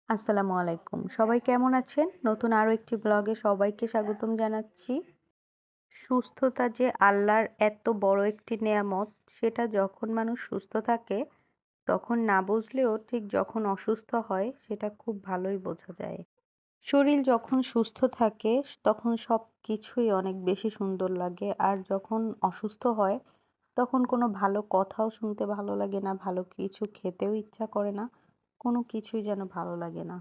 আসসালামু আলাইকুম। সবাই কেমন আছেন? নতুন আরো একটি ব্লগে সবাইকে স্বাগতম জানাচ্ছি। সুস্থতা যে আল্লাহর এত বড় একটি নেয়ামত, সেটা যখন মানুষ সুস্থ থাকে, তখন না বুঝলেও ঠিক যখন অসুস্থ হয়, সেটা খুব ভালোই বোঝা যায়। শরীর যখন সুস্থ থাকে, তখন সবকিছুই অনেক বেশি সুন্দর লাগে। আর যখন অসুস্থ হয়, তখন কোনো ভালো কথাও শুনতে ভালো লাগে না, ভালো কিছু খেতেও ইচ্ছা করে না, কোনো কিছুই যেন ভালো লাগে না।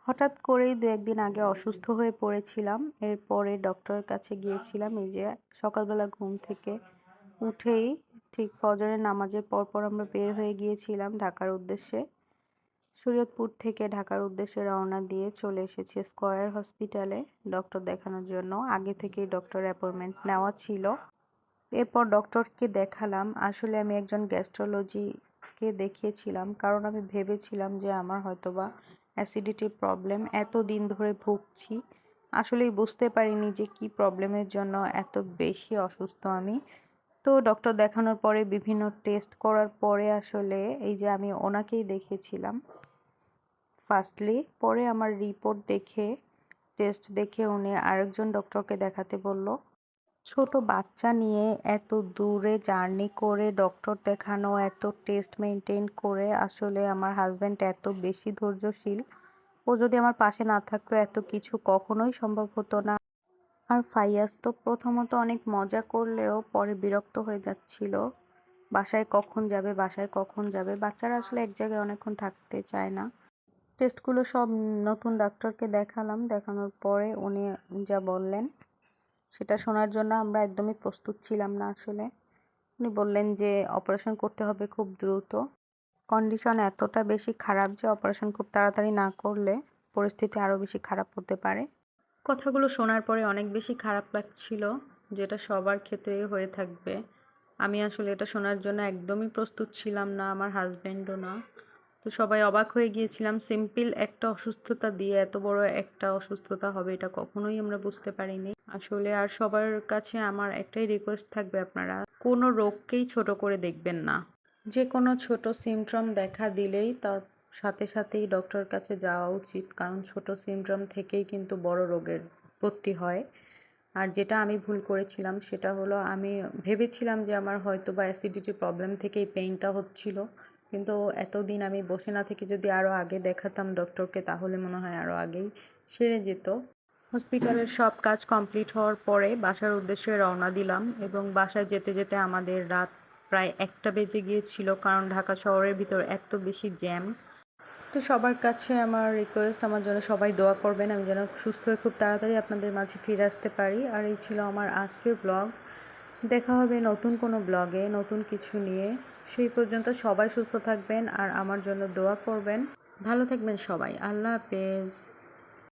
হঠাৎ করেই ২-১ দিন আগে অসুস্থ হয়ে পড়েছিলাম। এরপরে ডক্টরের কাছে গিয়েছিলাম। এই যে সকালবেলা ঘুম থেকে উঠেই ঠিক ফজরের নামাজের পরপর আমরা বের হয়ে গিয়েছিলাম ঢাকার উদ্দেশ্যে। শরীয়তপুর থেকে ঢাকার উদ্দেশ্যে রওনা দিয়ে চলে এসেছি স্কয়ার হসপিটালে ডক্টর দেখানোর জন্য। আগে থেকেই ডক্টরের অ্যাপয়েন্টমেন্ট নেওয়া ছিল। এরপর ডক্টরকে দেখালাম। আসলে আমি একজন গ্যাস্ট্রোলজিকে দেখিয়েছিলাম, কারণ আমি ভেবেছিলাম যে আমার হয়তোবা অ্যাসিডিটির প্রবলেম, এতদিন ধরে ভুগছি। আসলেই বুঝতে পারিনি যে কি প্রবলেমের জন্য এত বেশি অসুস্থ আমি। তো ডক্টর দেখানোর পরে বিভিন্ন টেস্ট করার পরে আসলে এই যে আমি ওনাকেই দেখিয়েছিলাম ফার্স্টলি। পরে আমার রিপোর্ট দেখে, টেস্ট দেখে উনি আরেকজন ডক্টরকে দেখাতে বলল। ছোট বাচ্চা নিয়ে এত দূরে জার্নি করে ডক্টর দেখানো, এত টেস্ট মেনটেন করে, আসলে আমার হাজব্যান্ড এত বেশি ধৈর্যশীল। ও যদি আমার পাশে না থাকতো এত কিছু কখনোই সম্ভব হতো না। আর ফাইয়াজ তো প্রথমত অনেক মজা করলেও পরে বিরক্ত হয়ে যাচ্ছিল। বাসায় কখন যাবে, বাসায় কখন যাবে, বাচ্চারা আসলে এক জায়গায় অনেকক্ষণ থাকতে চায় না। টেস্টগুলো সব নতুন ডাক্তারকে দেখালাম। দেখানোর পরে উনি যা বললেন সেটা শোনার জন্য আমরা একদমই প্রস্তুত ছিলাম না আসলে। উনি বললেন যে অপারেশন করতে হবে খুব দ্রুত। কন্ডিশন এতটা বেশি খারাপ যে অপারেশন খুব তাড়াতাড়ি না করলে পরিস্থিতি আরও বেশি খারাপ হতে পারে। কথাগুলো শোনার পরে অনেক বেশি খারাপ লাগছিল, যেটা সবার ক্ষেত্রেই হয়ে থাকবে। আমি আসলে এটা শোনার জন্য একদমই প্রস্তুত ছিলাম না, আমার হাজব্যান্ডও না। তো সবাই অবাক হয়ে গিয়েছিলাম। সিম্পল একটা অসুস্থতা দিয়ে এত বড় একটা অসুস্থতা হবে এটা কখনোই আমরা বুঝতে পারিনি আসলে। আর সবার কাছে আমার একটাই রিকোয়েস্ট থাকবে, আপনারা কোনো রোগকেই ছোট করে দেখবেন না। যে কোনো ছোট সিমটম দেখা দিলেই তার সাথে সাথেই ডক্টরের কাছে যাওয়া উচিত, কারণ ছোট সিমটম থেকেই কিন্তু বড় রোগের উৎপত্তি হয়। আর যেটা আমি ভুল করেছিলাম সেটা হলো, আমি ভেবেছিলাম যে আমার হয়তো বা অ্যাসিডিটি প্রবলেম থেকেই পেইনটা হচ্ছিল, কিন্তু এতদিন আমি বসে না থেকে যদি আরও আগে দেখাতাম ডক্টরকে, তাহলে মনে হয় আরও আগেই সেরে যেত। হসপিটালের সব কাজ কমপ্লিট হওয়ার পরে বাসার উদ্দেশ্যে রওনা দিলাম, এবং বাসায় যেতে যেতে আমাদের রাত প্রায় 1টা বেজে গিয়েছিল, কারণ ঢাকা শহরের ভিতর এত বেশি জ্যাম। তো সবার কাছে আমার রিকোয়েস্ট, আমার জন্য সবাই দোয়া করবেন, আমি যেন সুস্থ হয়ে খুব তাড়াতাড়ি আপনাদের মাঝে ফিরে আসতে পারি। আর এই ছিল আমার আজকের ব্লগ। দেখা হবে নতুন কোনো ব্লগে নতুন কিছু নিয়ে। সেই পর্যন্ত সবাই সুস্থ থাকবেন আর আমার জন্য দোয়া করবেন। ভালো থাকবেন সবাই। আল্লাহ হাফেজ।